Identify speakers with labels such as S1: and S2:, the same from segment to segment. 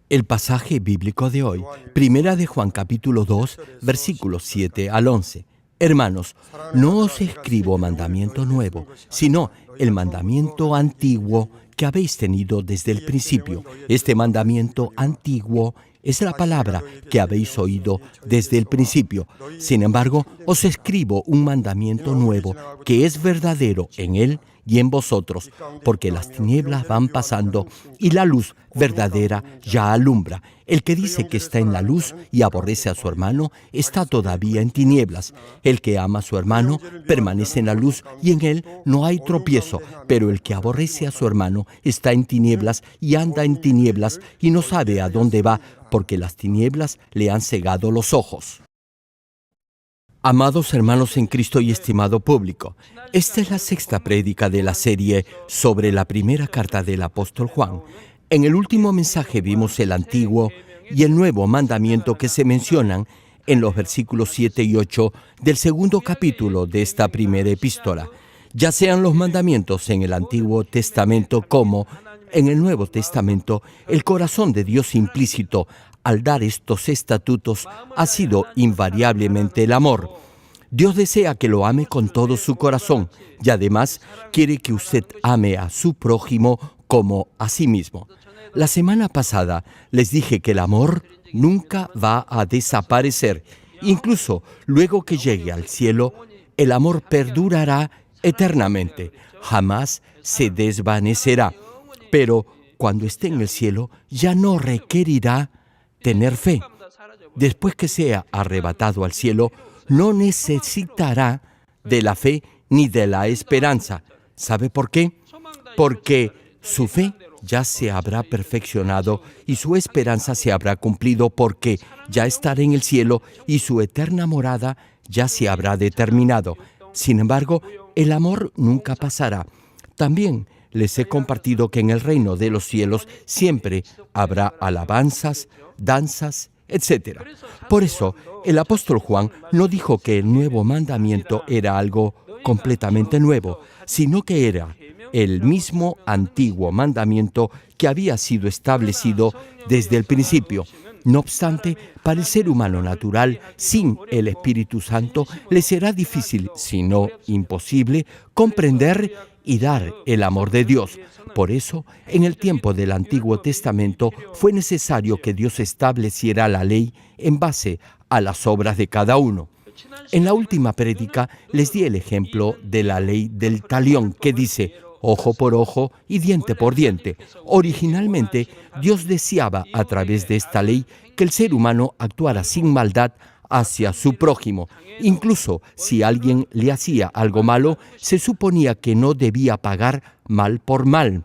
S1: El pasaje bíblico de hoy, Primera de Juan capítulo 2, versículos 7 al 11. Hermanos, no os escribo mandamiento nuevo, sino el mandamiento antiguo que habéis tenido desde el principio. Este mandamiento antiguo es la palabra que habéis oído desde el principio. Sin embargo, os escribo un mandamiento nuevo que es verdadero en él y en vosotros, porque las tinieblas van pasando y la luz verdadera ya alumbra. El que dice que está en la luz y aborrece a su hermano está todavía en tinieblas. El que ama a su hermano permanece en la luz y en él no hay tropiezo, pero el que aborrece a su hermano está en tinieblas y anda en tinieblas y no sabe a dónde va, porque las tinieblas le han cegado los ojos. Amados hermanos en Cristo y estimado público, esta es la sexta prédica de la serie sobre la primera carta del apóstol Juan. En el último mensaje vimos el antiguo y el nuevo mandamiento que se mencionan en los versículos 7 y 8 del segundo capítulo de esta primera epístola. Ya sean los mandamientos en el Antiguo Testamento como en el Nuevo Testamento, el corazón de Dios implícito al dar estos estatutos ha sido invariablemente el amor. Dios desea que lo ame con todo su corazón y además quiere que usted ame a su prójimo como a sí mismo. La semana pasada les dije que el amor nunca va a desaparecer. Incluso luego que llegue al cielo, el amor perdurará eternamente, jamás se desvanecerá. Pero cuando esté en el cielo, ya no requerirá tener fe. Después que sea arrebatado al cielo, no necesitará de la fe ni de la esperanza. ¿Sabe por qué? Porque su fe ya se habrá perfeccionado y su esperanza se habrá cumplido, porque ya estará en el cielo y su eterna morada ya se habrá determinado. Sin embargo, el amor nunca pasará. También les he compartido que en el reino de los cielos siempre habrá alabanzas, danzas, etc. Por eso, el apóstol Juan no dijo que el nuevo mandamiento era algo completamente nuevo, sino que era el mismo antiguo mandamiento que había sido establecido desde el principio. No obstante, para el ser humano natural, sin el Espíritu Santo, le será difícil, si no imposible, comprender y dar el amor de Dios. Por eso, en el tiempo del Antiguo Testamento, fue necesario que Dios estableciera la ley en base a las obras de cada uno. En la última prédica les di el ejemplo de la ley del talión, que dice ojo por ojo y diente por diente. Originalmente, Dios deseaba a través de esta ley que el ser humano actuara sin maldad hacia su prójimo. Incluso si alguien le hacía algo malo, se suponía que no debía pagar mal por mal.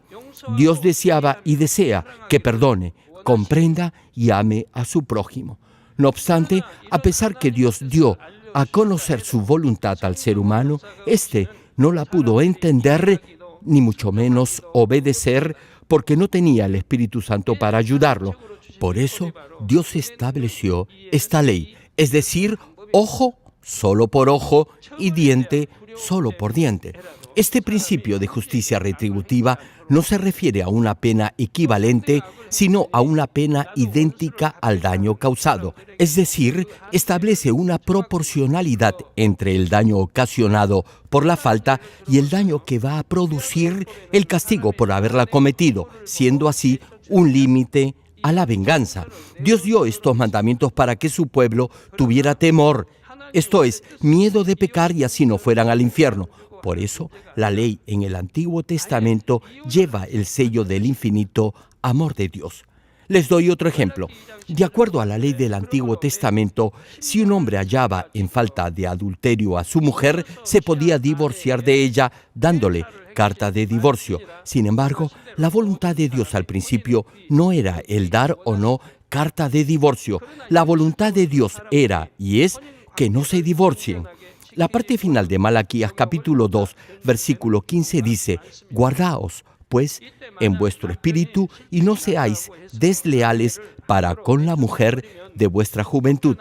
S1: Dios deseaba y desea que perdone, comprenda y ame a su prójimo. No obstante, a pesar que Dios dio a conocer su voluntad al ser humano, éste no la pudo entender ni mucho menos obedecer, porque no tenía el Espíritu Santo para ayudarlo. Por eso, Dios estableció esta ley, es decir, ojo solo por ojo y diente solo por diente. Este principio de justicia retributiva no se refiere a una pena equivalente, sino a una pena idéntica al daño causado. Es decir, establece una proporcionalidad entre el daño ocasionado por la falta y el daño que va a producir el castigo por haberla cometido, siendo así un límite a la venganza. Dios dio estos mandamientos para que su pueblo tuviera temor, esto es, miedo de pecar y así no fueran al infierno. Por eso, la ley en el Antiguo Testamento lleva el sello del infinito amor de Dios. Les doy otro ejemplo. De acuerdo a la ley del Antiguo Testamento, si un hombre hallaba en falta de adulterio a su mujer, se podía divorciar de ella dándole carta de divorcio. Sin embargo, la voluntad de Dios al principio no era el dar o no carta de divorcio. La voluntad de Dios era y es que no se divorcien. La parte final de Malaquías capítulo 2, versículo 15 dice: guardaos, pues, en vuestro espíritu y no seáis desleales para con la mujer de vuestra juventud.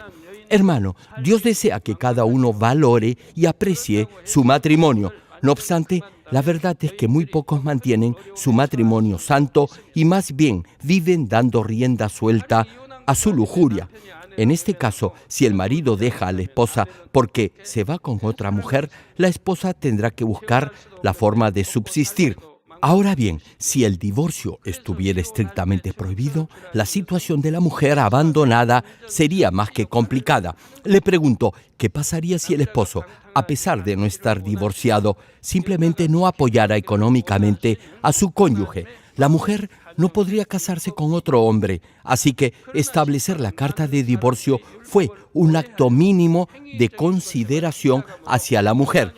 S1: Hermano, Dios desea que cada uno valore y aprecie su matrimonio. No obstante, La verdad es que muy pocos mantienen su matrimonio santo y más bien viven dando rienda suelta a su lujuria. En este caso, si el marido deja a la esposa porque se va con otra mujer, la esposa tendrá que buscar la forma de subsistir. Ahora bien, si el divorcio estuviera estrictamente prohibido, la situación de la mujer abandonada sería más que complicada. Le pregunto, ¿qué pasaría si el esposo, a pesar de no estar divorciado, simplemente no apoyara económicamente a su cónyuge? La mujer no podría casarse con otro hombre, así que establecer la carta de divorcio fue un acto mínimo de consideración hacia la mujer.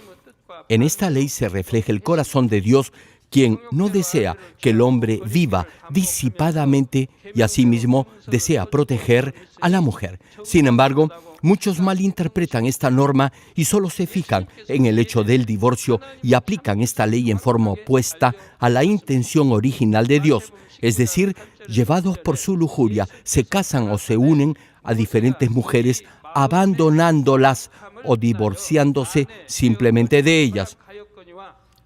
S1: En esta ley se refleja el corazón de Dios, quien no desea que el hombre viva disipadamente y asimismo desea proteger a la mujer. Sin embargo, muchos malinterpretan esta norma y solo se fijan en el hecho del divorcio y aplican esta ley en forma opuesta a la intención original de Dios. Es decir, llevados por su lujuria, se casan o se unen a diferentes mujeres, abandonándolas o divorciándose simplemente de ellas.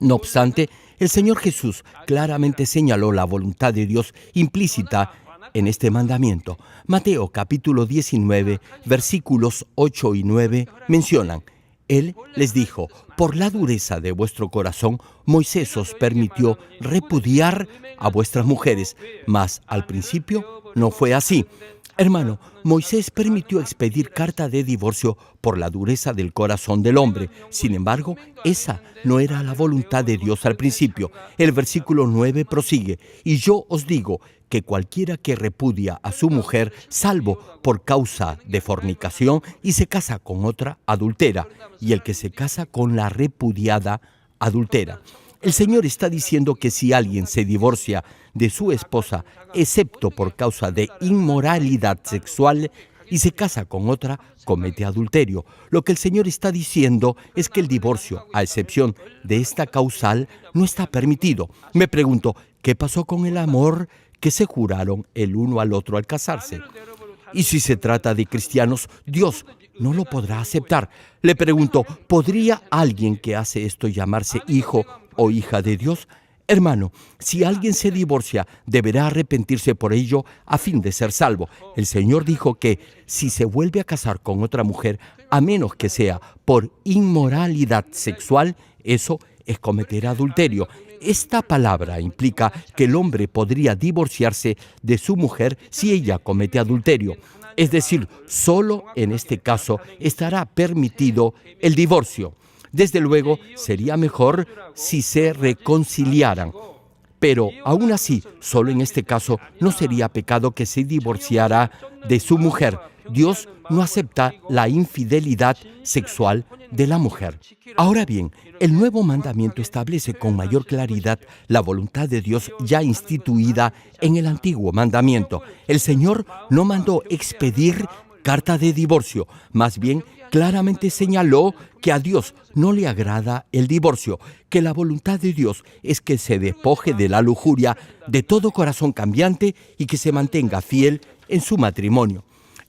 S1: No obstante, el Señor Jesús claramente señaló la voluntad de Dios implícita en este mandamiento. Mateo capítulo 19, versículos 8 y 9 mencionan: Él les dijo, por la dureza de vuestro corazón, Moisés os permitió repudiar a vuestras mujeres, mas al principio no fue así. Hermano, Moisés permitió expedir carta de divorcio por la dureza del corazón del hombre. Sin embargo, esa no era la voluntad de Dios al principio. El versículo 9 prosigue: y yo os digo que cualquiera que repudia a su mujer, salvo por causa de fornicación, y se casa con otra, adultera, y el que se casa con la repudiada, adultera. El Señor está diciendo que si alguien se divorcia de su esposa, excepto por causa de inmoralidad sexual, y se casa con otra, comete adulterio. Lo que el Señor está diciendo es que el divorcio, a excepción de esta causal, no está permitido. Me pregunto, ¿qué pasó con el amor que se juraron el uno al otro al casarse? Y si se trata de cristianos, Dios no lo podrá aceptar. Le pregunto, ¿podría alguien que hace esto llamarse hijo o hija de Dios? Hermano, si alguien se divorcia, deberá arrepentirse por ello a fin de ser salvo. El Señor dijo que si se vuelve a casar con otra mujer, a menos que sea por inmoralidad sexual, eso es cometer adulterio. Esta palabra implica que el hombre podría divorciarse de su mujer si ella comete adulterio. Es decir, solo en este caso estará permitido el divorcio. Desde luego, sería mejor si se reconciliaran. Pero aún así, solo en este caso, no sería pecado que se divorciara de su mujer. Dios no acepta la infidelidad sexual de la mujer. Ahora bien, el nuevo mandamiento establece con mayor claridad la voluntad de Dios ya instituida en el antiguo mandamiento. El Señor no mandó expedir carta de divorcio, más bien claramente señaló que a Dios no le agrada el divorcio, que la voluntad de Dios es que se despoje de la lujuria de todo corazón cambiante y que se mantenga fiel en su matrimonio.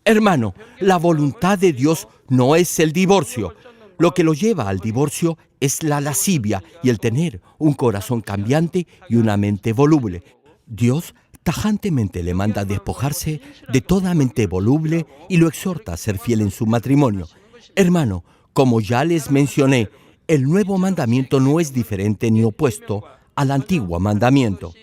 S1: Hermano, la voluntad de Dios no es el divorcio. Lo que lo lleva al divorcio es la lascivia y el tener un corazón cambiante y una mente voluble. Dios tajantemente le manda despojarse de toda mente voluble y lo exhorta a ser fiel en su matrimonio. Hermano, como ya les mencioné, el nuevo mandamiento no es diferente ni opuesto al antiguo mandamiento.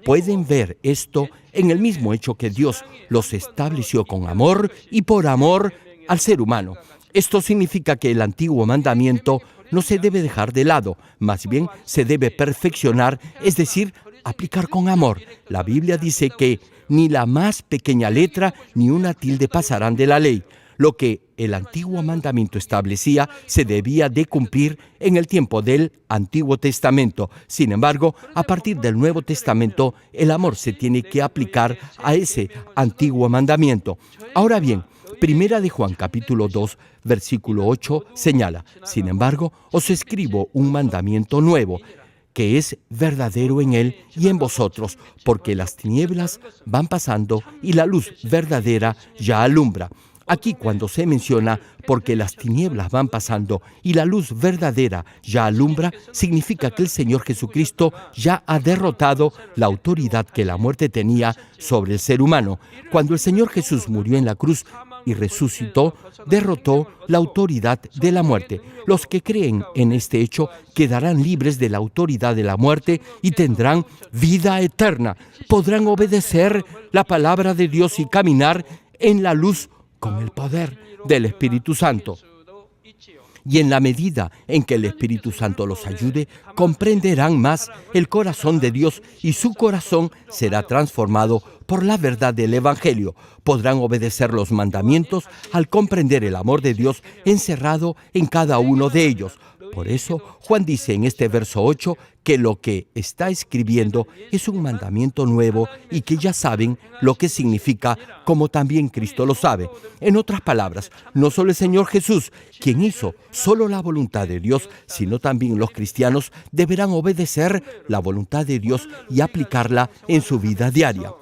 S1: Pueden ver esto en el mismo hecho que Dios los estableció con amor y por amor al ser humano. Esto significa que el antiguo mandamiento no se debe dejar de lado, más bien se debe perfeccionar, es decir, aplicar con amor. La Biblia dice que ni la más pequeña letra ni una tilde pasarán de la ley. Lo que el antiguo mandamiento establecía se debía de cumplir en el tiempo del Antiguo Testamento. Sin embargo, a partir del Nuevo Testamento, el amor se tiene que aplicar a ese antiguo mandamiento. Ahora bien, Primera de Juan capítulo 2, versículo 8 señala: sin embargo, os escribo un mandamiento nuevo, que es verdadero en él y en vosotros, porque las tinieblas van pasando y la luz verdadera ya alumbra. Aquí cuando se menciona porque las tinieblas van pasando y la luz verdadera ya alumbra, significa que el Señor Jesucristo ya ha derrotado la autoridad que la muerte tenía sobre el ser humano. Cuando el Señor Jesús murió en la cruz y resucitó, derrotó la autoridad de la muerte. Los que creen en este hecho quedarán libres de la autoridad de la muerte y tendrán vida eterna. Podrán obedecer la palabra de Dios y caminar en la luz con el poder del Espíritu Santo. Y en la medida en que el Espíritu Santo los ayude, comprenderán más el corazón de Dios y su corazón será transformado por la verdad del Evangelio. Podrán obedecer los mandamientos al comprender el amor de Dios encerrado en cada uno de ellos. Por eso, Juan dice en este verso 8 que lo que está escribiendo es un mandamiento nuevo y que ya saben lo que significa, como también Cristo lo sabe. En otras palabras, no solo el Señor Jesús, quien hizo solo la voluntad de Dios, sino también los cristianos deberán obedecer la voluntad de Dios y aplicarla en su vida diaria.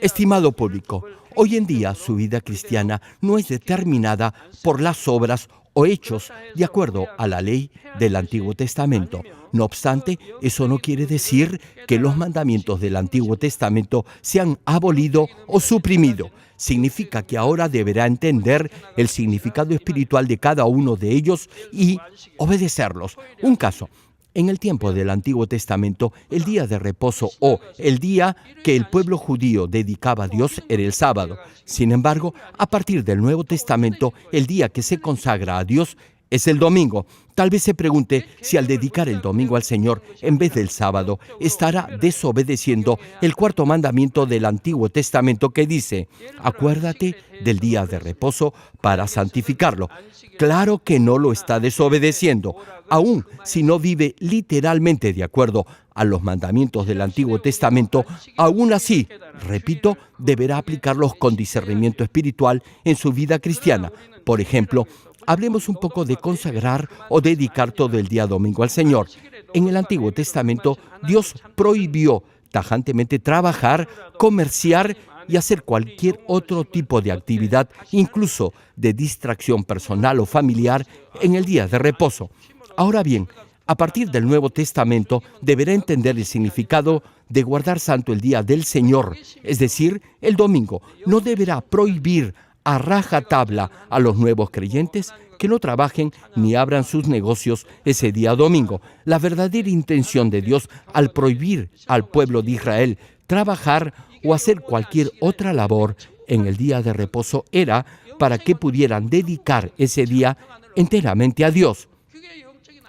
S1: Estimado público, hoy en día su vida cristiana no es determinada por las obras o hechos de acuerdo a la ley del Antiguo Testamento. No obstante, eso no quiere decir que los mandamientos del Antiguo Testamento se han abolido o suprimido. Significa que ahora deberá entender el significado espiritual de cada uno de ellos y obedecerlos. Un caso. En el tiempo del Antiguo Testamento, el día de reposo o el día que el pueblo judío dedicaba a Dios era el sábado. Sin embargo, a partir del Nuevo Testamento, el día que se consagra a Dios es el domingo. Tal vez se pregunte si al dedicar el domingo al Señor en vez del sábado, estará desobedeciendo el cuarto mandamiento del Antiguo Testamento que dice: acuérdate del día de reposo para santificarlo. Claro que no lo está desobedeciendo, aun si no vive literalmente de acuerdo a los mandamientos del Antiguo Testamento. Aún así, repito, deberá aplicarlos con discernimiento espiritual en su vida cristiana. Por ejemplo, hablemos un poco de consagrar o dedicar todo el día domingo al Señor. En el Antiguo Testamento, Dios prohibió tajantemente trabajar, comerciar y hacer cualquier otro tipo de actividad, incluso de distracción personal o familiar, en el día de reposo. Ahora bien, a partir del Nuevo Testamento deberá entender el significado de guardar santo el día del Señor, es decir, el domingo. No deberá prohibir a rajatabla a los nuevos creyentes que no trabajen ni abran sus negocios ese día domingo. La verdadera intención de Dios al prohibir al pueblo de Israel trabajar o hacer cualquier otra labor en el día de reposo era para que pudieran dedicar ese día enteramente a Dios.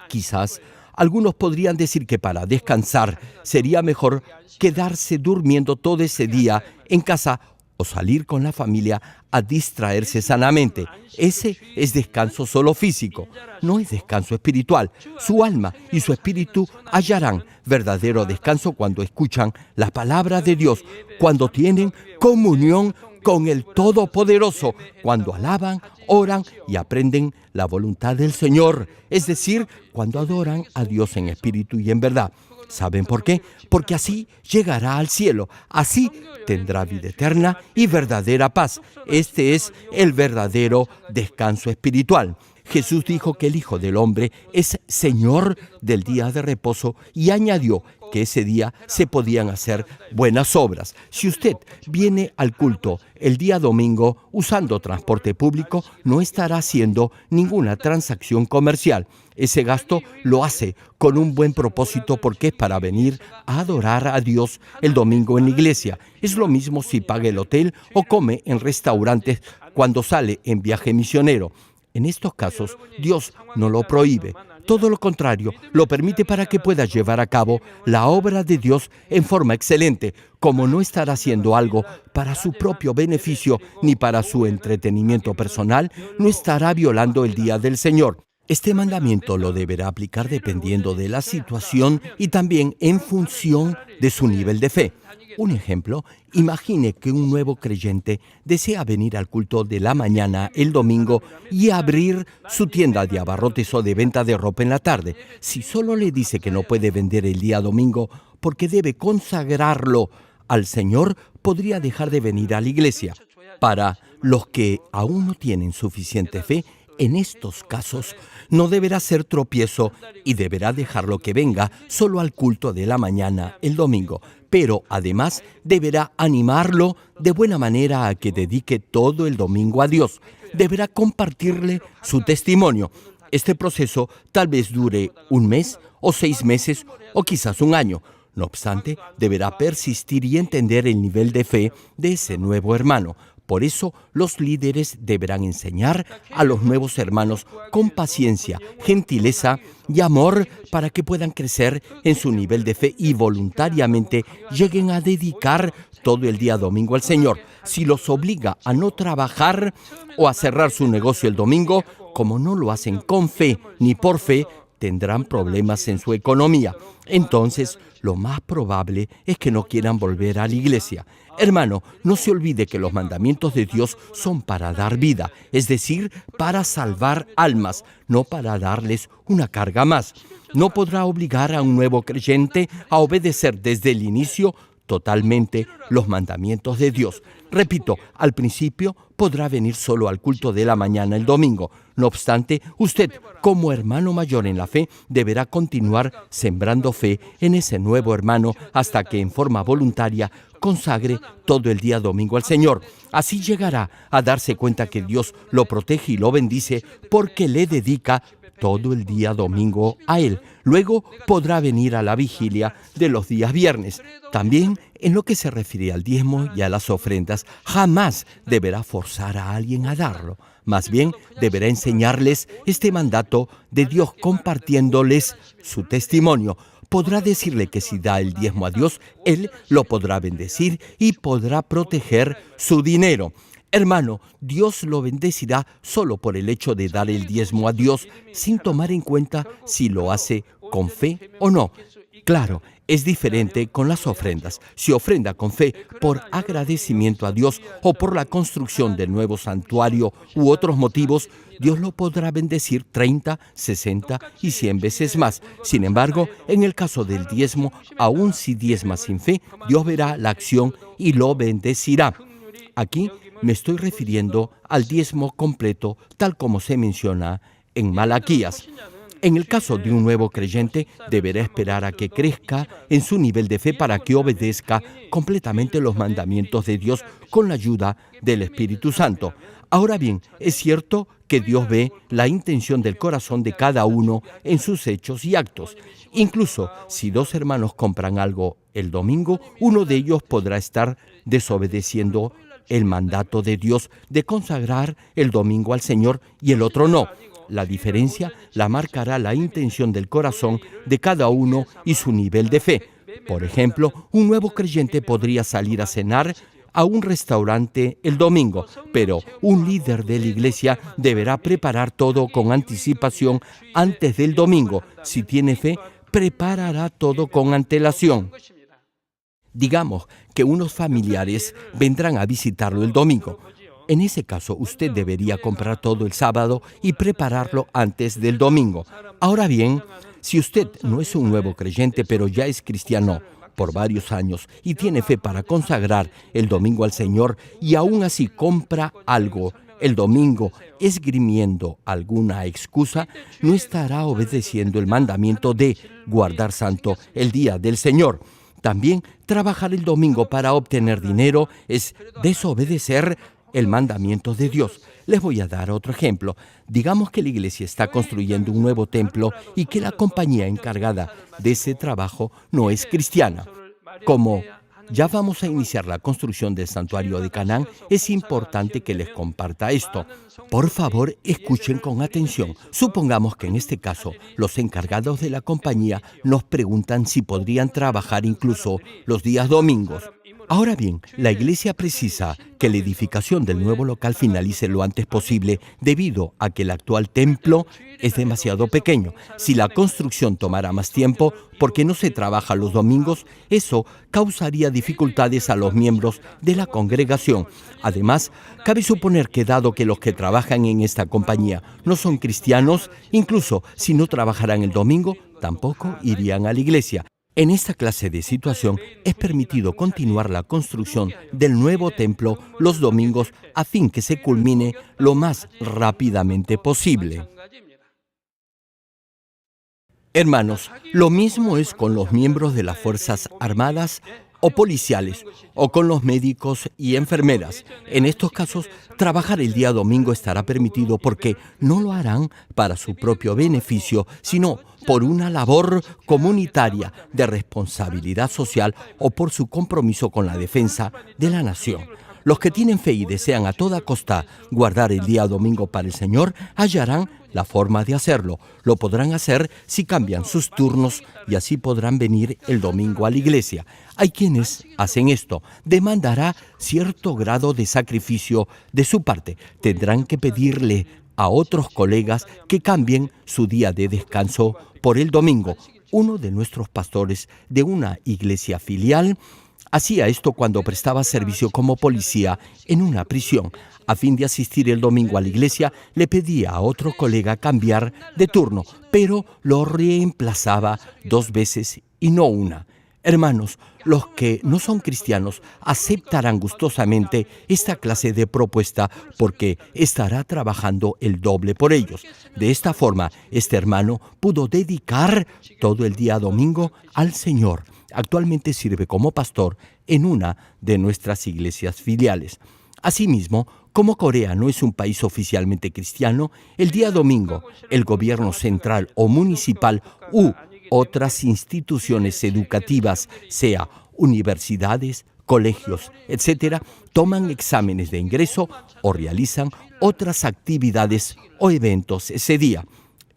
S1: Quizás algunos podrían decir que para descansar sería mejor quedarse durmiendo todo ese día en casa o salir con la familia a distraerse sanamente. Ese es descanso solo físico, no es descanso espiritual. Su alma y su espíritu hallarán verdadero descanso cuando escuchan la palabra de Dios, cuando tienen comunión con el Todopoderoso, cuando alaban, oran y aprenden la voluntad del Señor, es decir, cuando adoran a Dios en espíritu y en verdad. ¿Saben por qué? Porque así llegará al cielo, así tendrá vida eterna y verdadera paz. Este es el verdadero descanso espiritual. Jesús dijo que el Hijo del Hombre es Señor del día de reposo y añadió que ese día se podían hacer buenas obras. Si usted viene al culto el día domingo usando transporte público, no estará haciendo ninguna transacción comercial. Ese gasto lo hace con un buen propósito porque es para venir a adorar a Dios el domingo en la iglesia. Es lo mismo si paga el hotel o come en restaurantes cuando sale en viaje misionero. En estos casos, Dios no lo prohíbe. Todo lo contrario, lo permite para que pueda llevar a cabo la obra de Dios en forma excelente, como no estará haciendo algo para su propio beneficio ni para su entretenimiento personal, no estará violando el día del Señor. Este mandamiento lo deberá aplicar dependiendo de la situación y también en función de su nivel de fe. Un ejemplo, imagine que un nuevo creyente desea venir al culto de la mañana el domingo y abrir su tienda de abarrotes o de venta de ropa en la tarde. Si solo le dice que no puede vender el día domingo porque debe consagrarlo al Señor, podría dejar de venir a la iglesia. Para Los que aún no tienen suficiente fe, en estos casos, no deberá ser tropiezo y deberá dejarlo que venga solo al culto de la mañana el domingo, pero además deberá animarlo de buena manera a que dedique todo el domingo a Dios. Deberá compartirle su testimonio. Este proceso tal vez dure un mes o 6 meses o quizás un año. No obstante, deberá persistir y entender el nivel de fe de ese nuevo hermano. Por eso, los líderes deberán enseñar a los nuevos hermanos con paciencia, gentileza y amor para que puedan crecer en su nivel de fe y voluntariamente lleguen a dedicar todo el día domingo al Señor. Si los obliga a no trabajar o a cerrar su negocio el domingo, como no lo hacen con fe ni por fe, tendrán problemas en su economía. Entonces, lo más probable es que no quieran volver a la iglesia. Hermano, no se olvide que los mandamientos de Dios son para dar vida, es decir, para salvar almas, no para darles una carga más. No podrá obligar a un nuevo creyente a obedecer desde el inicio totalmente los mandamientos de Dios. Repito, al principio podrá venir solo al culto de la mañana el domingo. No obstante, usted, como hermano mayor en la fe, deberá continuar sembrando fe en ese nuevo hermano hasta que en forma voluntaria consagre todo el día domingo al Señor. Así llegará a darse cuenta que Dios lo protege y lo bendice porque le dedica todo el día domingo a Él. Luego podrá venir a la vigilia de los días viernes. También, en lo que se refiere al diezmo y a las ofrendas, jamás deberá forzar a alguien a darlo. Más bien, deberá enseñarles este mandato de Dios compartiéndoles su testimonio. Podrá decirle que si da el diezmo a Dios, Él lo podrá bendecir y podrá proteger su dinero. Hermano, Dios lo bendecirá solo por el hecho de dar el diezmo a Dios sin tomar en cuenta si lo hace con fe o no. Claro, es diferente con las ofrendas. Si ofrenda con fe por agradecimiento a Dios o por la construcción del nuevo santuario u otros motivos, Dios lo podrá bendecir 30, 60 y 100 veces más. Sin embargo, en el caso del diezmo, aun si diezma sin fe, Dios verá la acción y lo bendecirá. Aquí me estoy refiriendo al diezmo completo, tal como se menciona en Malaquías. En el caso de un nuevo creyente, deberá esperar a que crezca en su nivel de fe para que obedezca completamente los mandamientos de Dios con la ayuda del Espíritu Santo. Ahora bien, es cierto que Dios ve la intención del corazón de cada uno en sus hechos y actos. Incluso si 2 hermanos compran algo el domingo, uno de ellos podrá estar desobedeciendo el mandato de Dios de consagrar el domingo al Señor y el otro no. La diferencia la marcará la intención del corazón de cada uno y su nivel de fe. Por ejemplo, un nuevo creyente podría salir a cenar a un restaurante el domingo, pero un líder de la iglesia deberá preparar todo con anticipación antes del domingo. Si tiene fe, preparará todo con antelación. Digamos que unos familiares vendrán a visitarlo el domingo. En ese caso, usted debería comprar todo el sábado y prepararlo antes del domingo. Ahora bien, si usted no es un nuevo creyente, pero ya es cristiano por varios años y tiene fe para consagrar el domingo al Señor y aún así compra algo el domingo esgrimiendo alguna excusa, no estará obedeciendo el mandamiento de guardar santo el día del Señor. También trabajar el domingo para obtener dinero es desobedecer el mandamiento de Dios. Les voy a dar otro ejemplo. Digamos que la iglesia está construyendo un nuevo templo y que la compañía encargada de ese trabajo no es cristiana. Como ya vamos a iniciar la construcción del santuario de Canaán, es importante que les comparta esto. Por favor, escuchen con atención. Supongamos que en este caso, los encargados de la compañía nos preguntan si podrían trabajar incluso los días domingos. Ahora bien, la iglesia precisa que la edificación del nuevo local finalice lo antes posible debido a que el actual templo es demasiado pequeño. Si la construcción tomara más tiempo porque no se trabaja los domingos, eso causaría dificultades a los miembros de la congregación. Además, cabe suponer que dado que los que trabajan en esta compañía no son cristianos, incluso si no trabajaran el domingo, tampoco irían a la iglesia. En esta clase de situación es permitido continuar la construcción del nuevo templo los domingos a fin que se culmine lo más rápidamente posible. Hermanos, lo mismo es con los miembros de las Fuerzas Armadas o policiales, o con los médicos y enfermeras. En estos casos, trabajar el día domingo estará permitido porque no lo harán para su propio beneficio, sino por una labor comunitaria de responsabilidad social o por su compromiso con la defensa de la nación. Los que tienen fe y desean a toda costa guardar el día domingo para el Señor, hallarán la forma de hacerlo. Lo podrán hacer si cambian sus turnos y así podrán venir el domingo a la iglesia. Hay quienes hacen esto. Demandará cierto grado de sacrificio de su parte. Tendrán que pedirle a otros colegas que cambien su día de descanso por el domingo. Uno de nuestros pastores de una iglesia filial hacía esto cuando prestaba servicio como policía en una prisión. A fin de asistir el domingo a la iglesia, le pedía a otro colega cambiar de turno, pero lo reemplazaba 2 veces y no una. Hermanos, los que no son cristianos aceptarán gustosamente esta clase de propuesta porque estará trabajando el doble por ellos. De esta forma, este hermano pudo dedicar todo el día domingo al Señor. Actualmente sirve como pastor en una de nuestras iglesias filiales. Asimismo, como Corea no es un país oficialmente cristiano, el día domingo, el gobierno central o municipal u otras instituciones educativas, sea universidades, colegios, etc., toman exámenes de ingreso o realizan otras actividades o eventos ese día.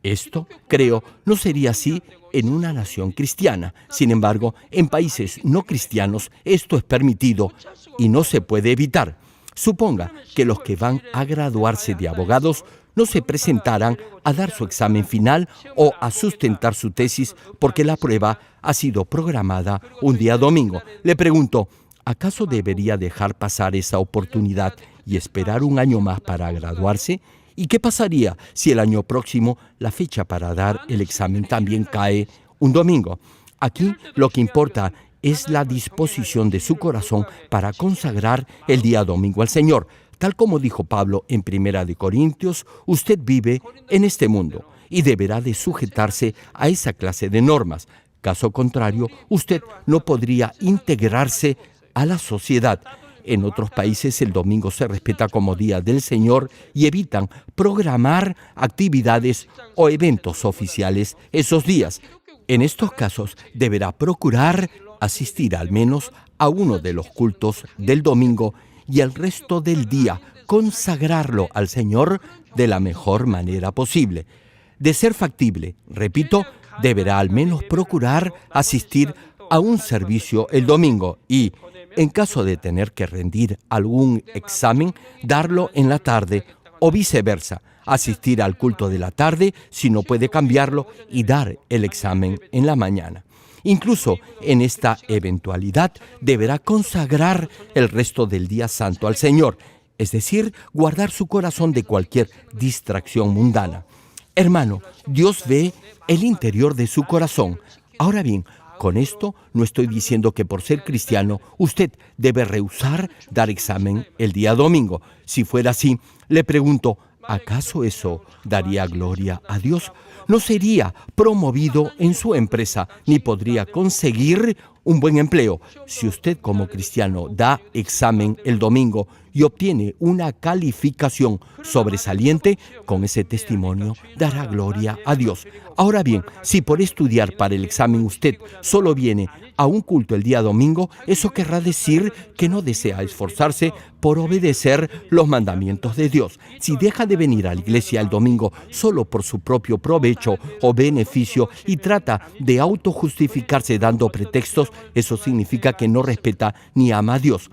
S1: Esto, creo, no sería así en una nación cristiana. Sin embargo, en países no cristianos esto es permitido y no se puede evitar. Suponga que los que van a graduarse de abogados no se presentaran a dar su examen final o a sustentar su tesis porque la prueba ha sido programada un día domingo. Le pregunto, ¿acaso debería dejar pasar esa oportunidad y esperar un año más para graduarse? ¿Y qué pasaría si el año próximo la fecha para dar el examen también cae un domingo? Aquí lo que importa es la disposición de su corazón para consagrar el día domingo al Señor. Tal como dijo Pablo en 1 Corintios, usted vive en este mundo y deberá de sujetarse a esa clase de normas. Caso contrario, usted no podría integrarse a la sociedad. En otros países el domingo se respeta como día del Señor y evitan programar actividades o eventos oficiales esos días. En estos casos deberá procurar asistir al menos a uno de los cultos del domingo y el resto del día consagrarlo al Señor de la mejor manera posible. De ser factible, repito, deberá al menos procurar asistir a un servicio el domingo y, en caso de tener que rendir algún examen, darlo en la tarde o viceversa, asistir al culto de la tarde si no puede cambiarlo y dar el examen en la mañana. Incluso en esta eventualidad deberá consagrar el resto del día santo al Señor, es decir, guardar su corazón de cualquier distracción mundana. Hermano, Dios ve el interior de su corazón. Ahora bien, con esto no estoy diciendo que por ser cristiano usted debe rehusar dar examen el día domingo. Si fuera así, le pregunto, ¿acaso eso daría gloria a Dios? No sería promovido en su empresa ni podría conseguir un buen empleo. Si usted como cristiano da examen el domingo y obtiene una calificación sobresaliente, con ese testimonio dará gloria a Dios. Ahora bien, si por estudiar para el examen usted solo viene a un culto el día domingo, eso querrá decir que no desea esforzarse por obedecer los mandamientos de Dios. Si deja de venir a la iglesia el domingo solo por su propio provecho o beneficio y trata de autojustificarse dando pretextos, eso significa que no respeta ni ama a Dios.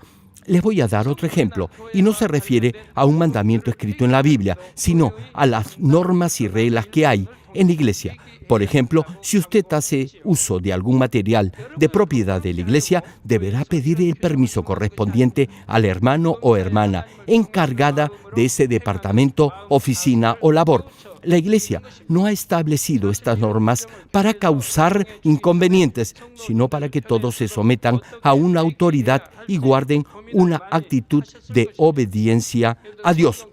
S1: Les voy a dar otro ejemplo, y no se refiere a un mandamiento escrito en la Biblia, sino a las normas y reglas que hay en la iglesia. Por ejemplo, si usted hace uso de algún material de propiedad de la iglesia, deberá pedir el permiso correspondiente al hermano o hermana encargada de ese departamento, oficina o labor. La Iglesia no ha establecido estas normas para causar inconvenientes, sino para que todos se sometan a una autoridad y guarden una actitud de obediencia a Dios.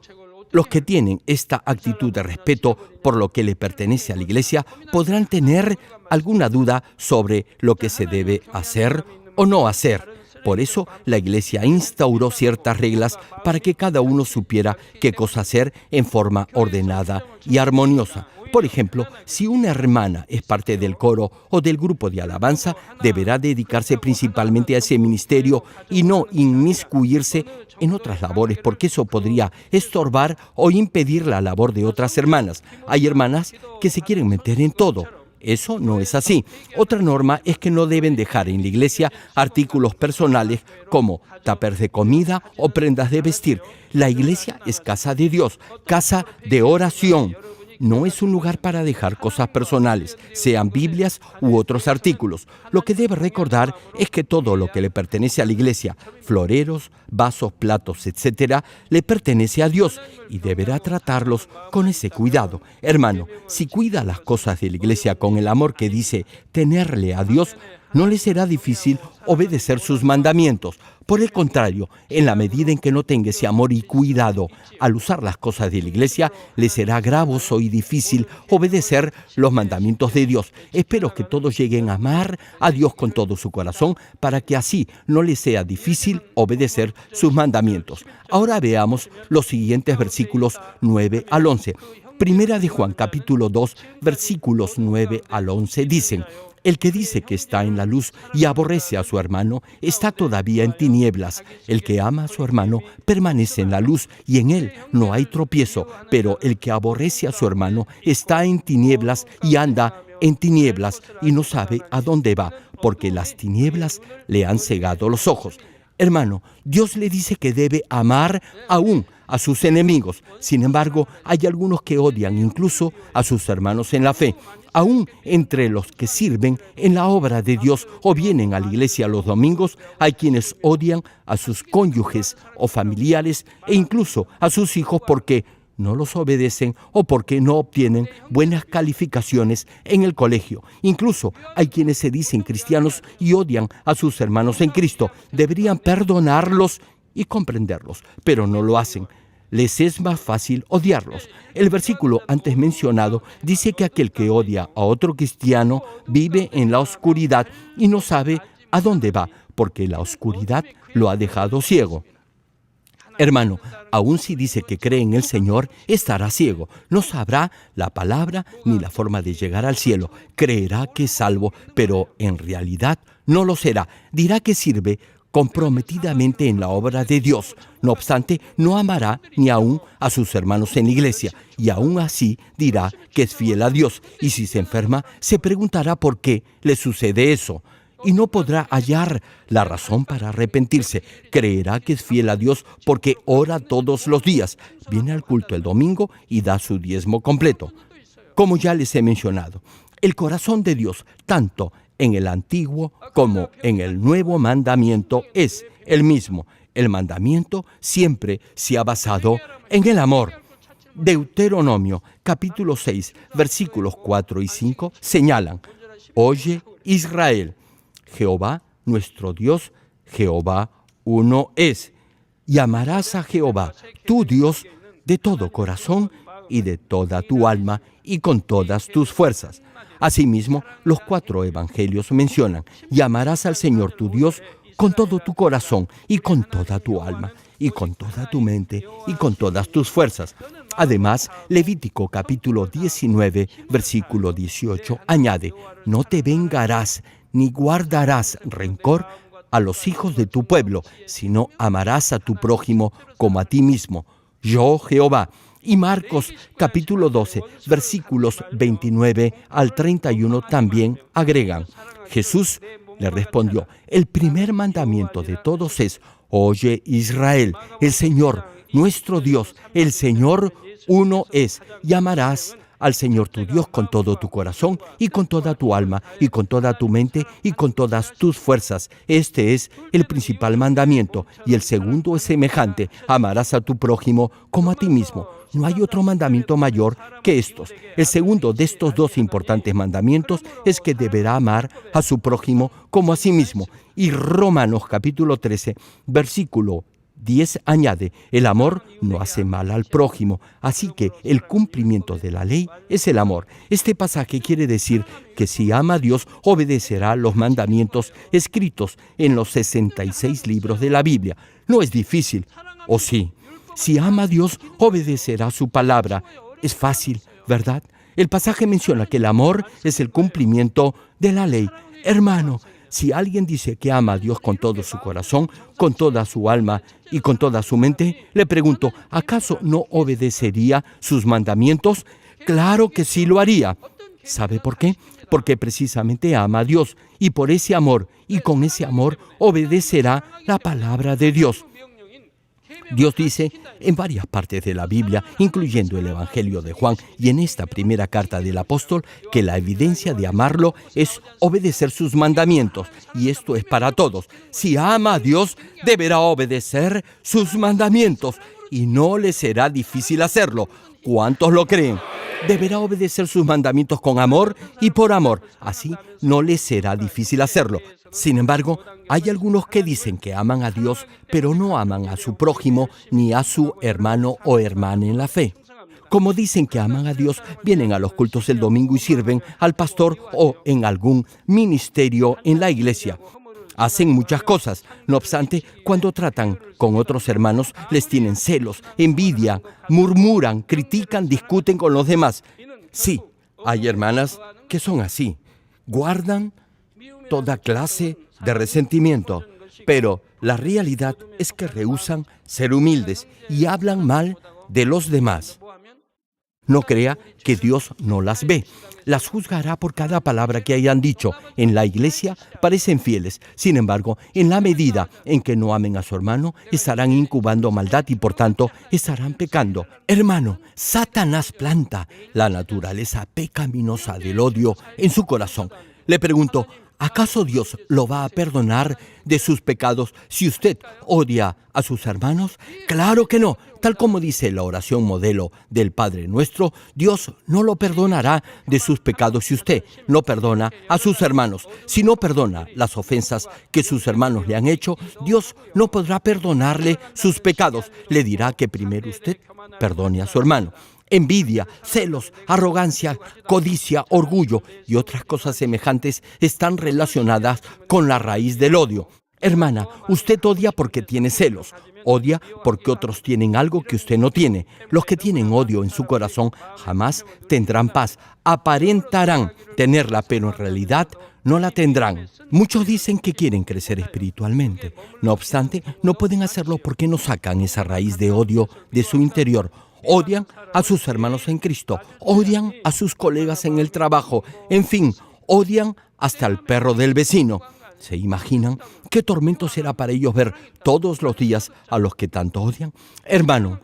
S1: Los que tienen esta actitud de respeto por lo que le pertenece a la Iglesia podrán tener alguna duda sobre lo que se debe hacer o no hacer. Por eso la Iglesia instauró ciertas reglas para que cada uno supiera qué cosa hacer en forma ordenada y armoniosa. Por ejemplo, si una hermana es parte del coro o del grupo de alabanza, deberá dedicarse principalmente a ese ministerio y no inmiscuirse en otras labores, porque eso podría estorbar o impedir la labor de otras hermanas. Hay hermanas que se quieren meter en todo. Eso no es así. Otra norma es que no deben dejar en la iglesia artículos personales como tuppers de comida o prendas de vestir. La iglesia es casa de Dios, casa de oración. No es un lugar para dejar cosas personales, sean Biblias u otros artículos. Lo que debe recordar es que todo lo que le pertenece a la iglesia, floreros, vasos, platos, etc., le pertenece a Dios y deberá tratarlos con ese cuidado. Hermano, si cuida las cosas de la iglesia con el amor que dice tenerle a Dios, no le será difícil obedecer sus mandamientos. Por el contrario, en la medida en que no tenga ese amor y cuidado al usar las cosas de la iglesia, le será gravoso y difícil obedecer los mandamientos de Dios. Espero que todos lleguen a amar a Dios con todo su corazón para que así no les sea difícil obedecer sus mandamientos. Ahora veamos los siguientes versículos 9 al 11. Primera de Juan, capítulo 2, versículos 9 al 11 dicen: el que dice que está en la luz y aborrece a su hermano, está todavía en tinieblas. El que ama a su hermano permanece en la luz y en él no hay tropiezo. Pero el que aborrece a su hermano está en tinieblas y anda en tinieblas y no sabe a dónde va, porque las tinieblas le han cegado los ojos. Hermano, Dios le dice que debe amar aún a sus enemigos. Sin embargo, hay algunos que odian incluso a sus hermanos en la fe. Aún entre los que sirven en la obra de Dios o vienen a la iglesia los domingos, hay quienes odian a sus cónyuges o familiares e incluso a sus hijos porque no los obedecen o porque no obtienen buenas calificaciones en el colegio. Incluso hay quienes se dicen cristianos y odian a sus hermanos en Cristo. Deberían perdonarlos y comprenderlos, pero no lo hacen. Les es más fácil odiarlos. El versículo antes mencionado dice que aquel que odia a otro cristiano vive en la oscuridad y no sabe a dónde va, porque la oscuridad lo ha dejado ciego. Hermano, aun si dice que cree en el Señor, estará ciego. No sabrá la palabra ni la forma de llegar al cielo. Creerá que es salvo, pero en realidad no lo será. Dirá que sirve comprometidamente en la obra de Dios. No obstante, no amará ni aún a sus hermanos en la iglesia, y aún así dirá que es fiel a Dios. Y si se enferma, se preguntará por qué le sucede eso. Y no podrá hallar la razón para arrepentirse. Creerá que es fiel a Dios porque ora todos los días, viene al culto el domingo y da su diezmo completo. Como ya les he mencionado, el corazón de Dios, tanto en el Antiguo como en el Nuevo Mandamiento, es el mismo. El mandamiento siempre se ha basado en el amor. Deuteronomio, capítulo 6, versículos 4 y 5 señalan: Oye, Israel, Jehová, nuestro Dios, Jehová uno es. Y amarás a Jehová, tu Dios, de todo corazón y de toda tu alma y con todas tus fuerzas. Asimismo, los 4 evangelios mencionan: y amarás al Señor tu Dios con todo tu corazón y con toda tu alma y con toda tu mente y con todas tus fuerzas. Además, Levítico capítulo 19, versículo 18 añade: no te vengarás ni guardarás rencor a los hijos de tu pueblo, sino amarás a tu prójimo como a ti mismo. Yo, Jehová. Y Marcos capítulo 12, versículos 29 al 31 también agregan: Jesús le respondió: el primer mandamiento de todos es: Oye, Israel, el Señor, nuestro Dios, el Señor uno es, y amarás al Señor tu Dios con todo tu corazón y con toda tu alma y con toda tu mente y con todas tus fuerzas. Este es el principal mandamiento. Y el segundo es semejante: amarás a tu prójimo como a ti mismo. No hay otro mandamiento mayor que estos. El segundo de estos dos importantes mandamientos es que deberá amar a su prójimo como a sí mismo. Y Romanos capítulo 13, versículo 10 añade: el amor no hace mal al prójimo. Así que el cumplimiento de la ley es el amor. Este pasaje quiere decir que si ama a Dios, obedecerá los mandamientos escritos en los 66 libros de la Biblia. No es difícil, ¿o sí? Si ama a Dios, obedecerá su palabra. Es fácil, ¿verdad? El pasaje menciona que el amor es el cumplimiento de la ley. Hermano, si alguien dice que ama a Dios con todo su corazón, con toda su alma y con toda su mente, le pregunto, ¿acaso no obedecería sus mandamientos? Claro que sí lo haría. ¿Sabe por qué? Porque precisamente ama a Dios, y por ese amor y con ese amor obedecerá la palabra de Dios. Dios dice en varias partes de la Biblia, incluyendo el Evangelio de Juan y en esta primera carta del apóstol, que la evidencia de amarlo es obedecer sus mandamientos. Y esto es para todos. Si ama a Dios, deberá obedecer sus mandamientos y no le será difícil hacerlo. ¿Cuántos lo creen? Deberá obedecer sus mandamientos con amor y por amor. Así no le será difícil hacerlo. Sin embargo, hay algunos que dicen que aman a Dios, pero no aman a su prójimo ni a su hermano o hermana en la fe. Como dicen que aman a Dios, vienen a los cultos el domingo y sirven al pastor o en algún ministerio en la iglesia. Hacen muchas cosas. No obstante, cuando tratan con otros hermanos, les tienen celos, envidia, murmuran, critican, discuten con los demás. Sí, hay hermanas que son así. Guardan toda clase de resentimiento, pero la realidad es que rehúsan ser humildes y hablan mal de los demás. No crea que Dios no las ve. Las juzgará por cada palabra que hayan dicho. En la iglesia parecen fieles. Sin embargo, en la medida en que no amen a su hermano, estarán incubando maldad y por tanto estarán pecando. Hermano, Satanás planta la naturaleza pecaminosa del odio en su corazón. Le pregunto, ¿acaso Dios lo va a perdonar de sus pecados si usted odia a sus hermanos? Claro que no. Tal como dice la oración modelo del Padre Nuestro, Dios no lo perdonará de sus pecados si usted no perdona a sus hermanos. Si no perdona las ofensas que sus hermanos le han hecho, Dios no podrá perdonarle sus pecados. Le dirá que primero usted perdone a su hermano. Envidia, celos, arrogancia, codicia, orgullo y otras cosas semejantes están relacionadas con la raíz del odio. Hermana, usted odia porque tiene celos. Odia porque otros tienen algo que usted no tiene. Los que tienen odio en su corazón jamás tendrán paz. Aparentarán tenerla, pero en realidad no la tendrán. Muchos dicen que quieren crecer espiritualmente. No obstante, no pueden hacerlo porque no sacan esa raíz de odio de su interior. Odian a sus hermanos en Cristo, odian a sus colegas en el trabajo, en fin, odian hasta al perro del vecino. ¿Se imaginan qué tormento será para ellos ver todos los días a los que tanto odian? Hermano,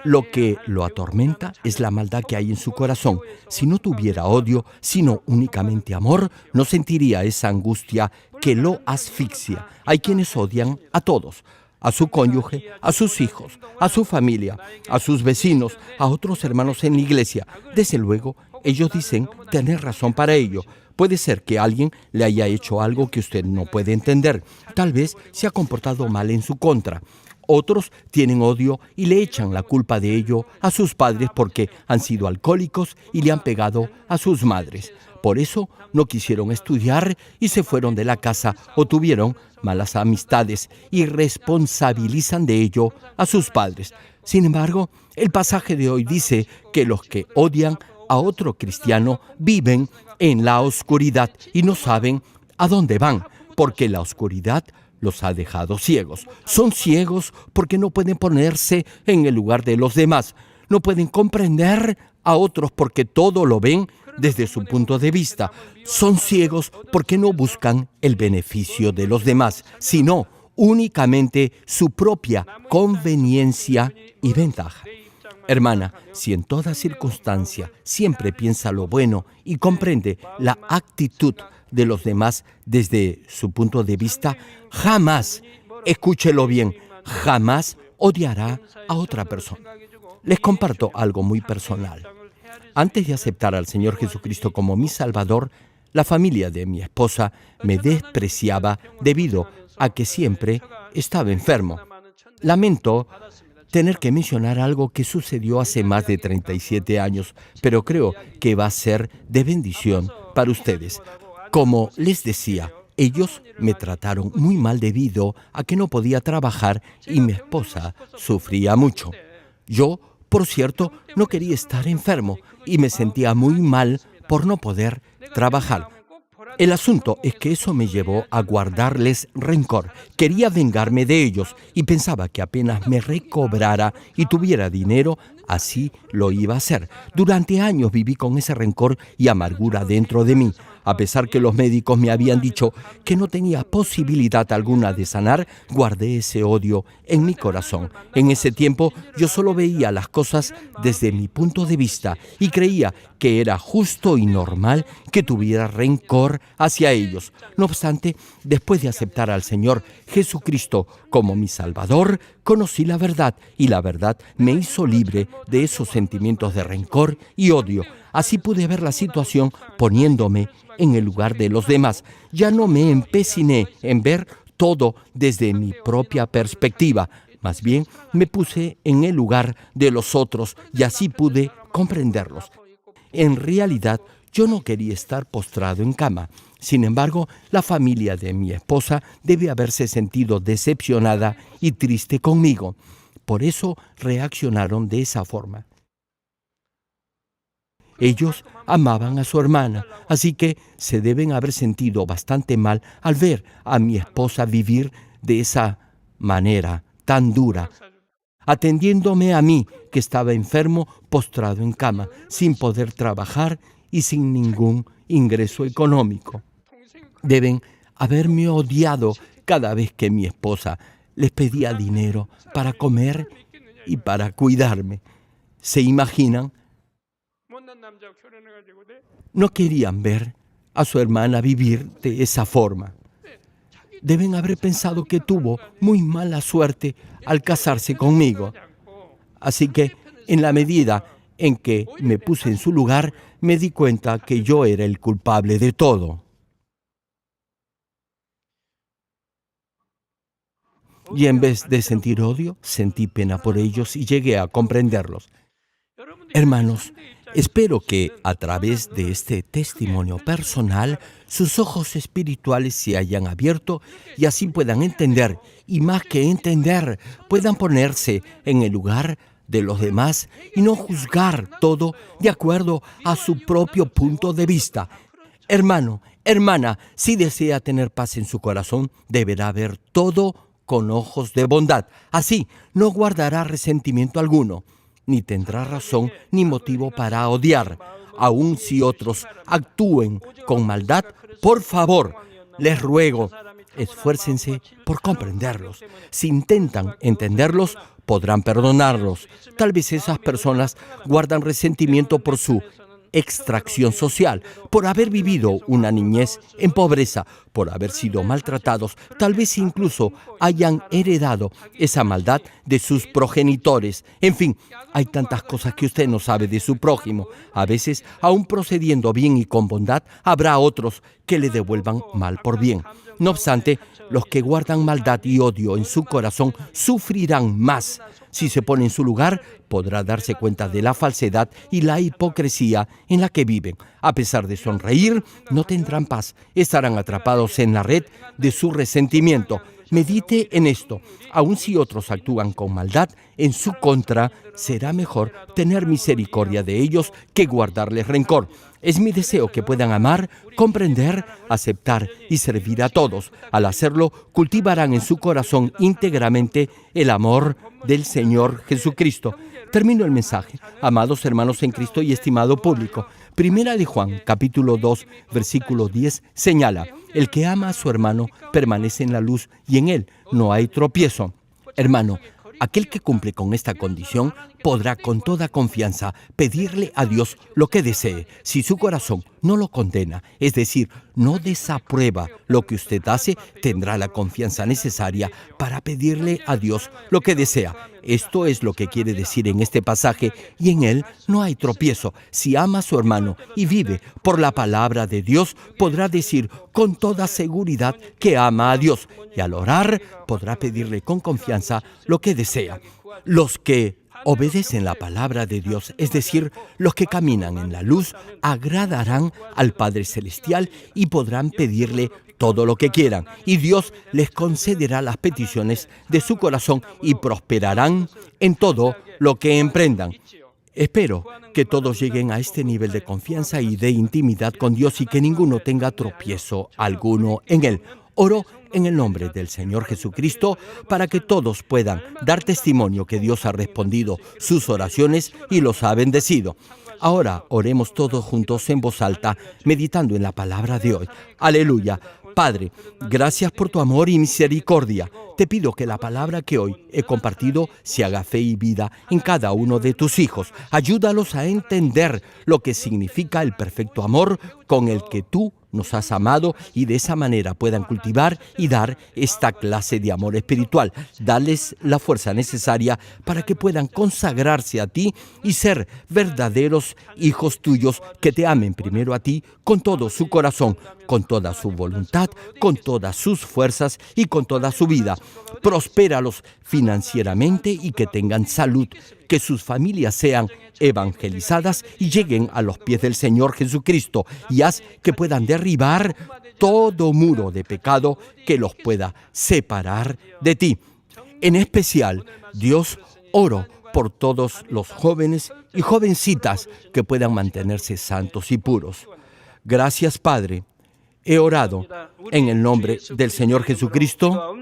S1: lo que lo atormenta es la maldad que hay en su corazón. Si no tuviera odio, sino únicamente amor, no sentiría esa angustia que lo asfixia. Hay quienes odian a todos. A su cónyuge, a sus hijos, a su familia, a sus vecinos, a otros hermanos en la iglesia. Desde luego, ellos dicen tener razón para ello. Puede ser que alguien le haya hecho algo que usted no puede entender. Tal vez se ha comportado mal en su contra. Otros tienen odio y le echan la culpa de ello a sus padres porque han sido alcohólicos y le han pegado a sus madres. Por eso no quisieron estudiar y se fueron de la casa o tuvieron malas amistades y responsabilizan de ello a sus padres. Sin embargo, el pasaje de hoy dice que los que odian a otro cristiano viven en la oscuridad y no saben a dónde van, porque la oscuridad los ha dejado ciegos. Son ciegos porque no pueden ponerse en el lugar de los demás. No pueden comprender a otros porque todo lo ven desde su punto de vista. Son ciegos porque no buscan el beneficio de los demás, sino únicamente su propia conveniencia y ventaja. Hermana, si en toda circunstancia siempre piensa lo bueno y comprende la actitud de los demás desde su punto de vista, jamás, escúchelo bien, jamás odiará a otra persona. Les comparto algo muy personal. Antes de aceptar al Señor Jesucristo como mi Salvador, la familia de mi esposa me despreciaba debido a que siempre estaba enfermo. Lamento tener que mencionar algo que sucedió hace más de 37 años, pero creo que va a ser de bendición para ustedes. Como les decía, ellos me trataron muy mal debido a que no podía trabajar y mi esposa sufría mucho. Yo, por cierto, no quería estar enfermo y me sentía muy mal por no poder trabajar. El asunto es que eso me llevó a guardarles rencor. Quería vengarme de ellos y pensaba que apenas me recobrara y tuviera dinero, así lo iba a hacer. Durante años viví con ese rencor y amargura dentro de mí. A pesar que los médicos me habían dicho que no tenía posibilidad alguna de sanar, guardé ese odio en mi corazón. En ese tiempo yo solo veía las cosas desde mi punto de vista y creía que era justo y normal que tuviera rencor hacia ellos. No obstante, después de aceptar al Señor Jesucristo como mi Salvador, conocí la verdad y la verdad me hizo libre de esos sentimientos de rencor y odio. Así pude ver la situación poniéndome en el lugar de los demás. Ya no me empeciné en ver todo desde mi propia perspectiva. Más bien, me puse en el lugar de los otros y así pude comprenderlos. En realidad, yo no quería estar postrado en cama. Sin embargo, la familia de mi esposa debe haberse sentido decepcionada y triste conmigo. Por eso reaccionaron de esa forma. Ellos amaban a su hermana, así que se deben haber sentido bastante mal al ver a mi esposa vivir de esa manera tan dura, atendiéndome a mí, que estaba enfermo, postrado en cama, sin poder trabajar y sin ningún ingreso económico. Deben haberme odiado cada vez que mi esposa les pedía dinero para comer y para cuidarme. ¿Se imaginan? No querían ver a su hermana vivir de esa forma. Deben haber pensado que tuvo muy mala suerte al casarse conmigo. Así que, en la medida en que me puse en su lugar, me di cuenta que yo era el culpable de todo. Y en vez de sentir odio, sentí pena por ellos y llegué a comprenderlos. Hermanos, espero que a través de este testimonio personal, sus ojos espirituales se hayan abierto y así puedan entender, y más que entender, puedan ponerse en el lugar de los demás y no juzgar todo de acuerdo a su propio punto de vista. Hermano, hermana, si desea tener paz en su corazón, deberá ver todo con ojos de bondad. Así no guardará resentimiento alguno, ni tendrá razón ni motivo para odiar. Aun si otros actúen con maldad, por favor, les ruego, esfuércense por comprenderlos. Si intentan entenderlos, podrán perdonarlos. Tal vez esas personas guardan resentimiento por su extracción social, por haber vivido una niñez en pobreza, por haber sido maltratados, tal vez incluso hayan heredado esa maldad de sus progenitores. En fin, hay tantas cosas que usted no sabe de su prójimo. A veces, aun procediendo bien y con bondad, habrá otros que le devuelvan mal por bien. No obstante, los que guardan maldad y odio en su corazón sufrirán más. Si se pone en su lugar, podrá darse cuenta de la falsedad y la hipocresía en la que viven. A pesar de sonreír, no tendrán paz. Estarán atrapados en la red de su resentimiento. Medite en esto. Aun si otros actúan con maldad en su contra, será mejor tener misericordia de ellos que guardarles rencor. Es mi deseo que puedan amar, comprender, aceptar y servir a todos. Al hacerlo, cultivarán en su corazón íntegramente el amor del Señor Jesucristo. Termino el mensaje, amados hermanos en Cristo y estimado público. Primera de Juan, capítulo 2, versículo 10, señala: el que ama a su hermano permanece en la luz y en él no hay tropiezo. Hermano, aquel que cumple con esta condición podrá con toda confianza pedirle a Dios lo que desee. Si su corazón no lo condena, es decir, no desaprueba lo que usted hace, tendrá la confianza necesaria para pedirle a Dios lo que desea. Esto es lo que quiere decir en este pasaje, y en él no hay tropiezo. Si ama a su hermano y vive por la palabra de Dios, podrá decir con toda seguridad que ama a Dios, y al orar podrá pedirle con confianza lo que desea. Los que obedecen la palabra de Dios, es decir, los que caminan en la luz, agradarán al Padre Celestial y podrán pedirle todo lo que quieran, y Dios les concederá las peticiones de su corazón y prosperarán en todo lo que emprendan. Espero que todos lleguen a este nivel de confianza y de intimidad con Dios y que ninguno tenga tropiezo alguno en él. Oro en el nombre del Señor Jesucristo para que todos puedan dar testimonio que Dios ha respondido sus oraciones y los ha bendecido. Ahora oremos todos juntos en voz alta, meditando en la palabra de hoy. Aleluya. Padre, gracias por tu amor y misericordia. Te pido que la palabra que hoy he compartido se haga fe y vida en cada uno de tus hijos. Ayúdalos a entender lo que significa el perfecto amor con el que tú nos has amado y de esa manera puedan cultivar y dar esta clase de amor espiritual. Dales la fuerza necesaria para que puedan consagrarse a ti y ser verdaderos hijos tuyos que te amen primero a ti con todo su corazón, con toda su voluntad, con todas sus fuerzas y con toda su vida. Prospéralos financieramente y que tengan salud, que sus familias sean evangelizadas y lleguen a los pies del Señor Jesucristo, y haz que puedan derribar todo muro de pecado que los pueda separar de ti. En especial, Dios, oro por todos los jóvenes y jovencitas que puedan mantenerse santos y puros. Gracias, Padre. He orado en el nombre del Señor Jesucristo.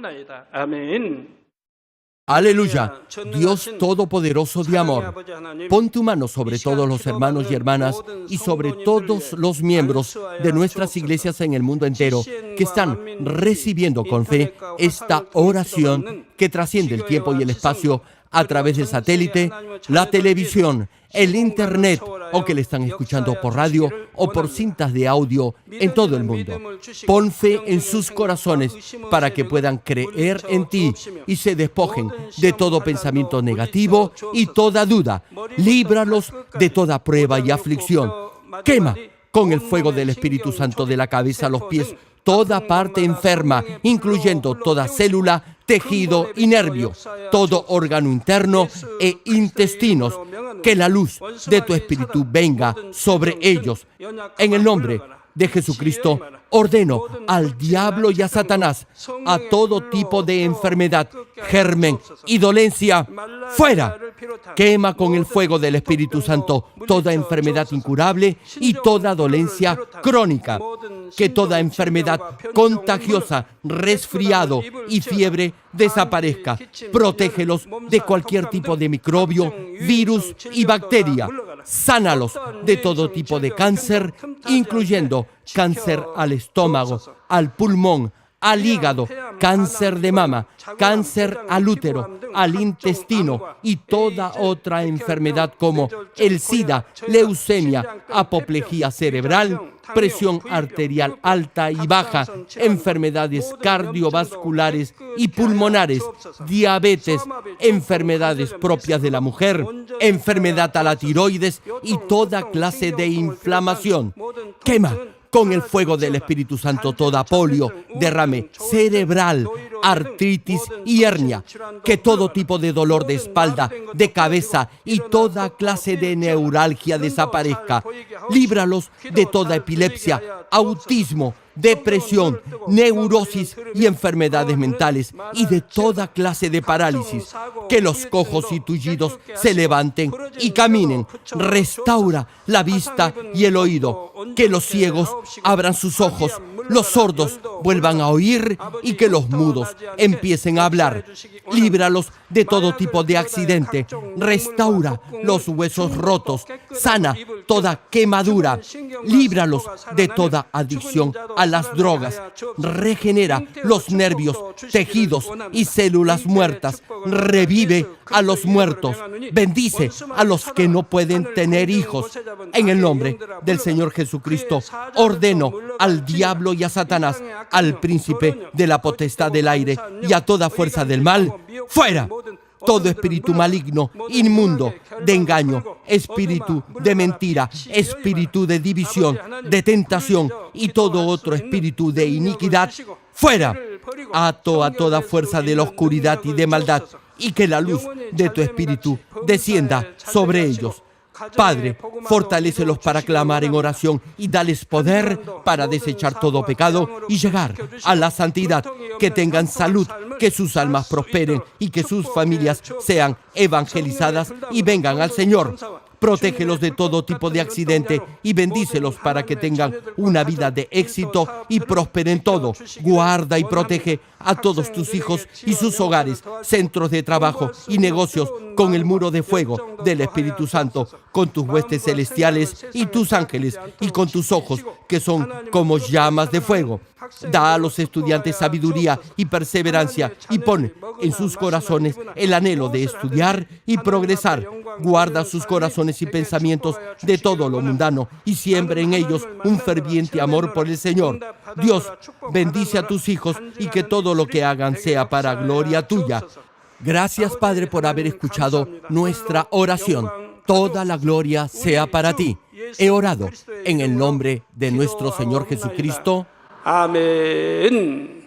S1: Aleluya, Dios Todopoderoso de amor, pon tu mano sobre todos los hermanos y hermanas y sobre todos los miembros de nuestras iglesias en el mundo entero que están recibiendo con fe esta oración que trasciende el tiempo y el espacio a través del satélite, la televisión, el internet, o que le están escuchando por radio o por cintas de audio en todo el mundo. Pon fe en sus corazones para que puedan creer en ti y se despojen de todo pensamiento negativo y toda duda. Líbralos de toda prueba y aflicción. Quema con el fuego del Espíritu Santo de la cabeza a los pies toda parte enferma, incluyendo toda célula, tejido y nervio, todo órgano interno e intestinos. Que la luz de tu Espíritu venga sobre ellos. En el nombre de Jesucristo, ordeno al diablo y a Satanás, a todo tipo de enfermedad, germen y dolencia, fuera. Quema con el fuego del Espíritu Santo toda enfermedad incurable y toda dolencia crónica. Que toda enfermedad contagiosa, resfriado y fiebre desaparezca. Protégelos de cualquier tipo de microbio, virus y bacteria. Sánalos de todo tipo de cáncer, incluyendo cáncer al estómago, al pulmón, al hígado, cáncer de mama, cáncer al útero, al intestino y toda otra enfermedad como el SIDA, leucemia, apoplejía cerebral, presión arterial alta y baja, enfermedades cardiovasculares y pulmonares, diabetes, enfermedades propias de la mujer, enfermedad a la tiroides y toda clase de inflamación. Quema con el fuego del Espíritu Santo toda polio, derrame cerebral, artritis y hernia. Que todo tipo de dolor de espalda, de cabeza y toda clase de neuralgia desaparezca. Líbralos de toda epilepsia, autismo, depresión, neurosis y enfermedades mentales y de toda clase de parálisis. Que los cojos y tullidos se levanten y caminen. Restaura la vista y el oído. Que los ciegos abran sus ojos, los sordos vuelvan a oír y que los mudos empiecen a hablar. Líbralos de todo tipo de accidente. Restaura los huesos rotos. Sana toda quemadura. Líbralos de toda adicción a las drogas. Regenera los nervios, tejidos y células muertas. Revive a los muertos. Bendice a los que no pueden tener hijos. En el nombre del Señor Jesucristo, ordeno al diablo y a Satanás, al príncipe de la potestad del aire y a toda fuerza del mal, ¡fuera! Todo espíritu maligno, inmundo, de engaño, espíritu de mentira, espíritu de división, de tentación y todo otro espíritu de iniquidad, ¡fuera! Ato a toda fuerza de la oscuridad y de maldad, y que la luz de tu espíritu descienda sobre ellos. Padre, fortalécelos para clamar en oración y dales poder para desechar todo pecado y llegar a la santidad. Que tengan salud, que sus almas prosperen y que sus familias sean evangelizadas y vengan al Señor. Protégelos de todo tipo de accidente y bendícelos para que tengan una vida de éxito y prosperen todo. Guarda y protege a todos tus hijos y sus hogares, centros de trabajo y negocios con el muro de fuego del Espíritu Santo, con tus huestes celestiales y tus ángeles y con tus ojos que son como llamas de fuego. Da a los estudiantes sabiduría y perseverancia y pon en sus corazones el anhelo de estudiar y progresar. Guarda sus corazones y pensamientos de todo lo mundano y siembra en ellos un ferviente amor por el Señor. Dios, bendice a tus hijos y que todo lo que hagan sea para gloria tuya. Gracias, Padre, por haber escuchado nuestra oración. Toda la gloria sea para ti. He orado en el nombre de nuestro Señor Jesucristo.
S2: 아멘.